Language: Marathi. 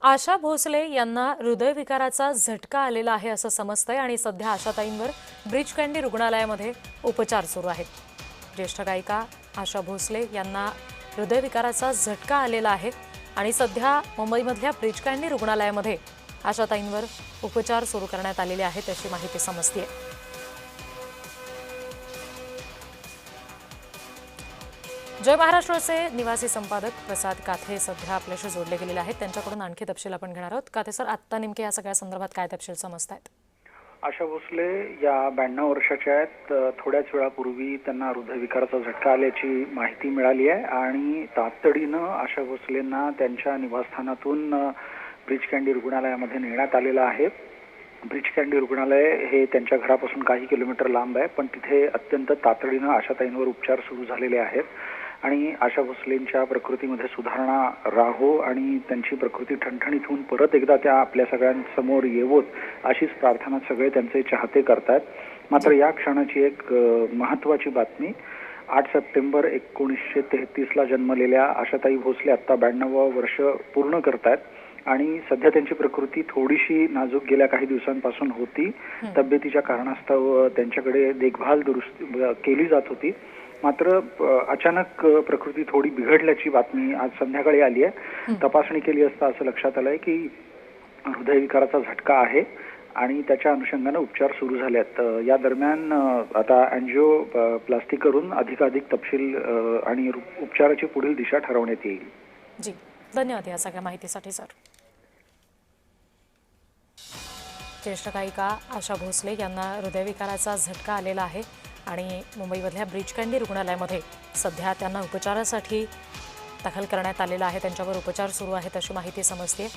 आशा भोसले यांना हृदयविकाराचा झटका आलेला आहे असं समजतंय आणि सध्या आशाताईंवर ब्रीच कँडी रुग्णालयामध्ये उपचार सुरू आहेत। ज्येष्ठ गायिका आशा भोसले यांना हृदयविकाराचा झटका आलेला आहे आणि सध्या मुंबईमधल्या ब्रीच कँडी रुग्णालयामध्ये आशाताईंवर उपचार सुरू करण्यात आलेले आहेत अशी माहिती समजते। जय महाराष्ट्रचे निवासी संपादक प्रसाद काथे सध्या आपल्याशी जोडले गेलेले आहेत। त्यांच्याकडून आणखी तपशील आपण घेणार आहोत। काथे सर, आत्ता नेमके या सगळ्या संदर्भात काय तपशील समजतायत? आशा भोसले या 92 वर्षाच्या आहेत। थोड्याच वेळापूर्वी त्यांना हृदयविकाराचा झटका आल्याची माहिती मिळाली आहे आणि तातडीनं आशा भोसलेंना त्यांच्या निवासस्थानातून ब्रीच कँडी रुग्णालयामध्ये नेण्यात आलेलं आहे। ब्रीच कँडी रुग्णालय हे त्यांच्या घरापासून काही किलोमीटर लांब आहे, पण तिथे अत्यंत तातडीनं आशाताईंवर उपचार सुरू झालेले आहेत आणि आशा भोसलेंच्या प्रकृतीमध्ये सुधारणा राहो आणि त्यांची प्रकृती ठणठणीत होऊन परत एकदा त्या आपल्या सगळ्यांसमोर येवोत अशीच प्रार्थना सगळे त्यांचे चाहते करतात। मात्र या क्षणाची एक महत्त्वाची बातमी, 8 सप्टेंबर 1933 ला जन्मलेल्या आशाताई भोसले आता 92 वर्ष पूर्ण करतायत आणि सध्या त्यांची प्रकृती थोडीशी नाजूक गेल्या काही दिवसांपासून होती। तब्येतीच्या कारणास्तव त्यांच्याकडे देखभाल दुरुस्त केली जात होती, मात्र अचानक प्रकृती थोडी बिघडल्याची बातमी आज संध्याकाळी आली आहे। तपासणी केली असता असं लक्षात आलंय की हृदयविकाराचा झटका आहे आणि त्याच्या अनुषंगाने उपचार सुरू झाले आहेत। या दरम्यान आता अँजिओप्लास्टी करून अधिकाधिक तपशील आणि उपचाराची पुढील दिशा ठरवण्यात येईल। जी, धन्यवाद या सगळ्या माहितीसाठी सर। ज्येष्ठ गायिका आशा भोसले यांना हृदयविकाराचा झटका आलेला आहे आणि मुंबईमधल्या ब्रीच कँडी रुग्णालयामध्ये सध्या त्यांना उपचारासाठी दाखल करण्यात आलेलं आहे। त्यांच्यावर उपचार सुरू आहेत अशी माहिती समजते।